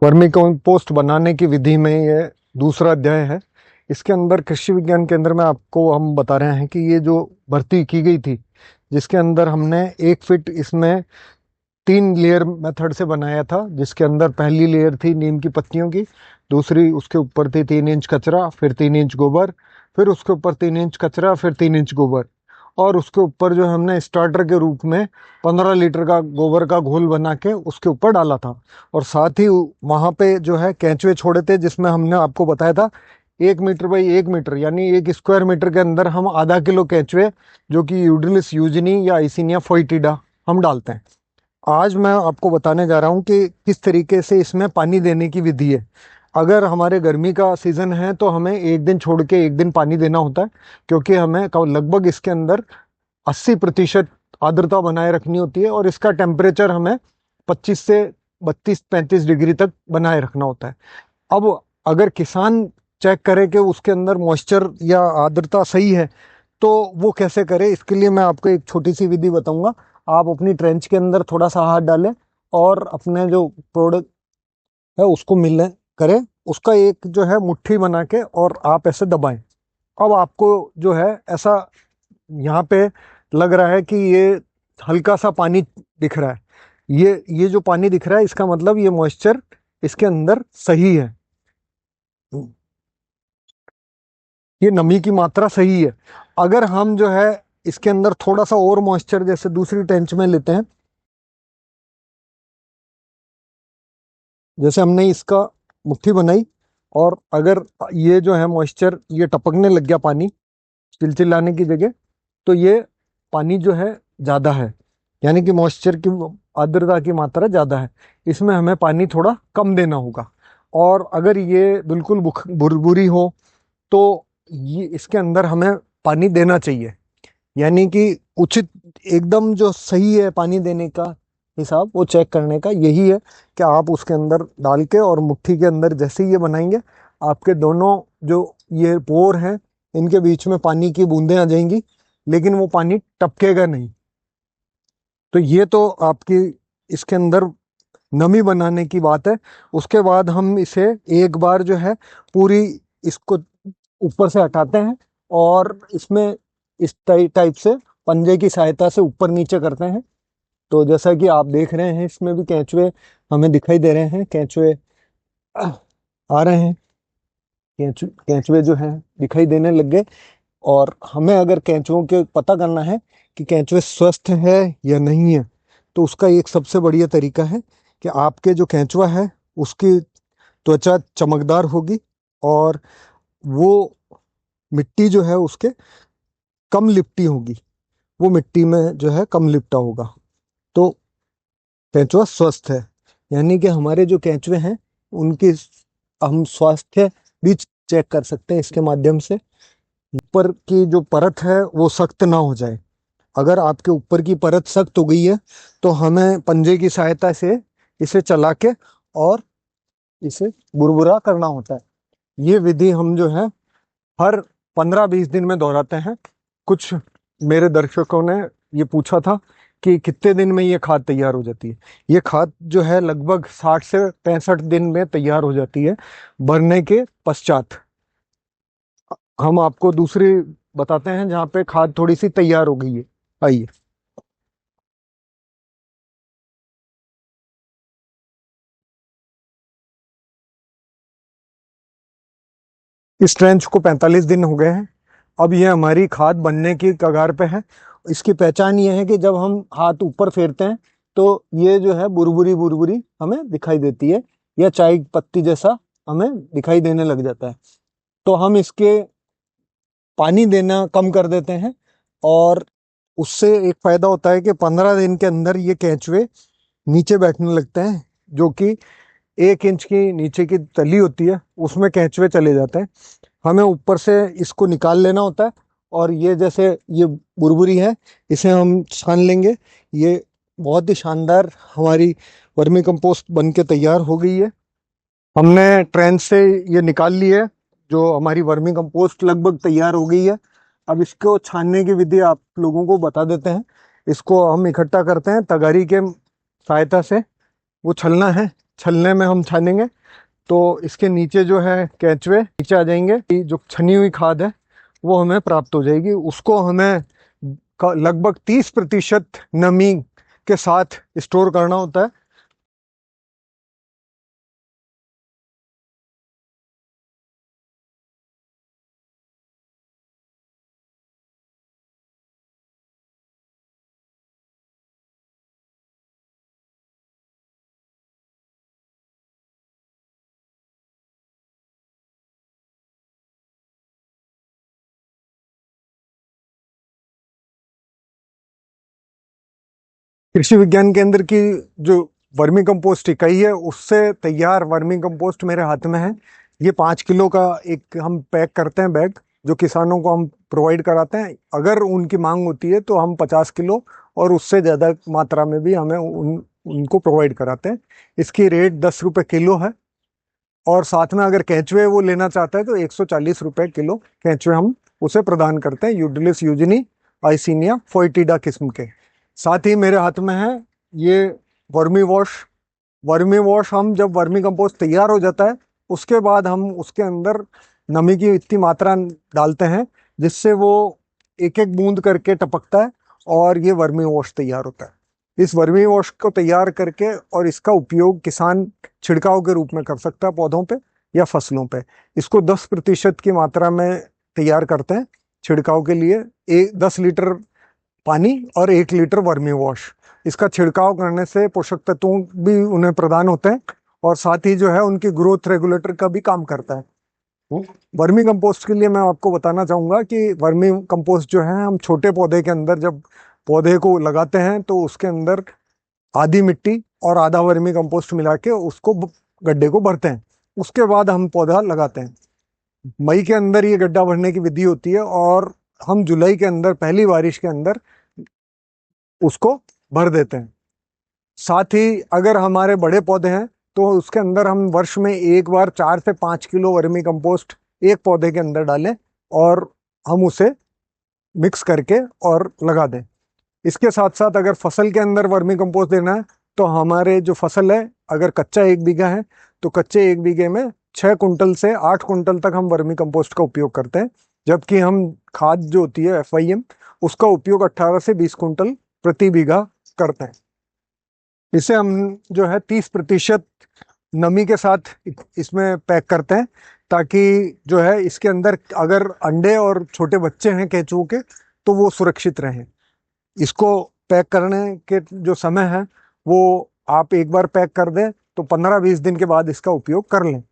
Vermi compost बनाने की विधि में ये दूसरा अध्याय है। इसके अंदर कृषि विज्ञान केंद्र में आपको हम बता रहे हैं कि ये जो भर्ती की गई थी, जिसके अंदर हमने 1 फीट इसमें 3 लेयर मेथड से बनाया था। जिसके अंदर पहली लेयर थी नीम की पत्तियों की, दूसरी उसके ऊपर थी 3 इंच कचरा, फिर 3 इंच गोबर, फिर उसके ऊपर 3 इंच कचरा, फिर 3 इंच गोबर, और उसके ऊपर जो हमने स्टार्टर के रूप में 15 लीटर का गोबर का घोल बना के उसके ऊपर डाला था। और साथ ही वहाँ पे जो है केंचुए छोड़े थे, जिसमें हमने आपको बताया था 1 मीटर बाई 1 मीटर यानी 1 स्क्वायर मीटर के अंदर हम ½ किलो केंचुए, जो कि यूड्रिलिस यूजिनी या आइसिनिया फोइटिडा, हम डालते हैं। आज मैं आपको बताने जा रहा हूँ कि किस तरीके से इसमें पानी देने की विधि है। अगर हमारे गर्मी का सीज़न है तो हमें एक दिन छोड़ के एक दिन पानी देना होता है, क्योंकि हमें लगभग इसके अंदर 80% आर्द्रता बनाए रखनी होती है और इसका टेम्परेचर हमें 25 से 32-35 डिग्री तक बनाए रखना होता है। अब अगर किसान चेक करे कि उसके अंदर मॉइस्चर या आर्द्रता सही है, तो वो कैसे करे, इसके लिए मैं आपको एक छोटी सी विधि बताऊंगा। आप अपनी ट्रेंच के अंदर थोड़ा सा हाथ डालें और अपने जो प्रोडक्ट है उसको मिल करें, उसका एक जो है मुट्ठी बना के और आप ऐसे दबाएं। अब आपको जो है ऐसा यहाँ पे लग रहा है कि ये हल्का सा पानी दिख रहा है। ये जो पानी दिख रहा है, इसका मतलब ये मॉइस्चर इसके अंदर सही है, ये नमी की मात्रा सही है। अगर हम जो है इसके अंदर थोड़ा सा और मॉइस्चर जैसे दूसरी टेंच में लेते हैं, जैसे हमने इसका मुट्ठी बनाई, और अगर ये जो है मॉइस्चर ये टपकने लग गया पानी चिलचिलाने की जगह, तो ये पानी जो है ज़्यादा है, यानी कि मॉइस्चर की आर्द्रता की मात्रा ज़्यादा है। इसमें हमें पानी थोड़ा कम देना होगा। और अगर ये बिल्कुल बुरबुरी हो, तो ये इसके अंदर हमें पानी देना चाहिए, यानी कि उचित एकदम जो सही है पानी देने का हिसाब, वो चेक करने का यही है कि आप उसके अंदर डाल के और मुट्ठी के अंदर जैसे ही ये बनाएंगे, आपके दोनों जो ये पोर हैं इनके बीच में पानी की बूंदें आ जाएंगी, लेकिन वो पानी टपकेगा नहीं। तो ये तो आपकी इसके अंदर नमी बनाने की बात है। उसके बाद हम इसे एक बार जो है पूरी इसको ऊपर से हटाते हैं और इसमें इस टाइप से पंजे की सहायता से ऊपर नीचे करते हैं। तो जैसा कि आप देख रहे हैं, इसमें भी केंचुए हमें दिखाई दे रहे हैं, केंचुए आ रहे हैं, केंचुए जो हैं दिखाई देने लग गए। और हमें अगर केंचुओं के पता करना है कि केंचुए स्वस्थ है या नहीं है, तो उसका एक सबसे बढ़िया तरीका है कि आपके जो केंचुआ है उसकी त्वचा चमकदार होगी, और वो मिट्टी जो है उसके कम लिपटी होगी, वो मिट्टी में जो है कम लिपटा होगा, तो केंचुआ स्वस्थ है। यानी कि हमारे जो केंचुए हैं उनकी हम स्वास्थ्य भी चेक कर सकते हैं इसके माध्यम से। ऊपर की जो परत है वो सख्त ना हो जाए। अगर आपके ऊपर की परत सख्त हो गई है, तो हमें पंजे की सहायता से इसे चला के और इसे बुरबुरा करना होता है। ये विधि हम जो है हर 15-20 दिन में दोहराते हैं। कुछ मेरे दर्शकों ने ये पूछा था कि कितने दिन में ये खाद तैयार हो जाती है। ये खाद जो है लगभग 60 से 65 दिन में तैयार हो जाती है भरने के पश्चात। हम आपको दूसरी बताते हैं जहाँ पे खाद थोड़ी सी तैयार हो गई है। आइए। इस ट्रेंच को 45 दिन हो गए हैं। अब ये हमारी खाद बनने की कगार पे है। इसकी पहचान ये है कि जब हम हाथ ऊपर फेरते हैं तो ये जो है बुरबुरी बुरबुरी हमें दिखाई देती है, या चाय पत्ती जैसा हमें दिखाई देने लग जाता है। तो हम इसके पानी देना कम कर देते हैं, और उससे एक फायदा होता है कि 15 दिन के अंदर ये केंचुए नीचे बैठने लगते हैं, जो कि 1 इंच की नीचे की तली होती है उसमें केंचुए चले जाते हैं। हमें ऊपर से इसको निकाल लेना होता है, और ये जैसे ये बुरबुरी है, इसे हम छान लेंगे। ये बहुत ही शानदार हमारी वर्मी कंपोस्ट बन के तैयार हो गई है। हमने ट्रेन से ये निकाल ली है, जो हमारी वर्मी कंपोस्ट लगभग तैयार हो गई है। अब इसको छानने की विधि आप लोगों को बता देते हैं। इसको हम इकट्ठा करते हैं तगारी के सहायता से, वो छलना है। छलने में हम छानेंगे तो इसके नीचे जो है केंचुए नीचे आ जाएंगे। जो छनी हुई खाद है वो हमें प्राप्त हो जाएगी। उसको हमें लगभग 30% नमी के साथ स्टोर करना होता है। कृषि विज्ञान केंद्र की जो वर्मी कंपोस्ट इकाई है उससे तैयार वर्मी कंपोस्ट मेरे हाथ में है। ये 5 किलो का एक हम पैक करते हैं बैग, जो किसानों को हम प्रोवाइड कराते हैं। अगर उनकी मांग होती है तो हम 50 किलो और उससे ज़्यादा मात्रा में भी हमें उनको प्रोवाइड कराते हैं। इसकी रेट 10 रुपये किलो है। और साथ में अगर केंचुए वो लेना चाहता है तो 140 रुपये किलो केंचुए हम उसे प्रदान करते हैं, यूटिलिस यूजिनी आइसिनिया फोइटिडा किस्म के। साथ ही मेरे हाथ में है ये वर्मी वॉश। वर्मी वॉश हम जब वर्मी कंपोस्ट तैयार हो जाता है उसके बाद हम उसके अंदर नमी की इतनी मात्रा डालते हैं जिससे वो एक एक बूंद करके टपकता है और ये वर्मी वॉश तैयार होता है। इस वर्मी वॉश को तैयार करके और इसका उपयोग किसान छिड़काव के रूप में कर सकता है पौधों पे या फसलों पे। इसको 10% की मात्रा में तैयार करते हैं छिड़काव के लिए। 10 लीटर पानी और 1 लीटर वर्मी वॉश। इसका छिड़काव करने से पोषक तत्वों भी उन्हें प्रदान होते हैं और साथ ही जो है उनकी ग्रोथ रेगुलेटर का भी काम करता है। वर्मी कंपोस्ट के लिए मैं आपको बताना चाहूंगा कि वर्मी कंपोस्ट जो है हम छोटे पौधे के अंदर जब पौधे को लगाते हैं तो उसके अंदर आधी मिट्टी और आधा वर्मी कंपोस्ट मिला के उसको गड्ढे को भरते हैं। उसके बाद हम पौधा लगाते हैं। मई के अंदर ये गड्ढा भरने की विधि होती है और हम जुलाई के अंदर पहली बारिश के अंदर उसको भर देते हैं। साथ ही अगर हमारे बड़े पौधे हैं तो उसके अंदर हम वर्ष में एक बार 4 से 5 किलो वर्मी कंपोस्ट एक पौधे के अंदर डालें और हम उसे मिक्स करके और लगा दें। इसके साथ साथ अगर फसल के अंदर वर्मी कंपोस्ट देना है तो हमारे जो फसल है अगर कच्चा 1 बीघा है तो कच्चे 1 बीघे में 6 कुंटल से 8 कुंटल तक हम वर्मी कंपोस्ट का उपयोग करते हैं। जबकि हम खाद जो होती है FYM उसका उपयोग 18 से 20 कुंटल प्रति बीघा करते हैं। इसे हम जो है 30% नमी के साथ इसमें पैक करते हैं ताकि जो है इसके अंदर अगर अंडे और छोटे बच्चे हैं केंचुओं के तो वो सुरक्षित रहें। इसको पैक करने के जो समय है वो आप एक बार पैक कर दें तो 15-20 दिन के बाद इसका उपयोग कर लें।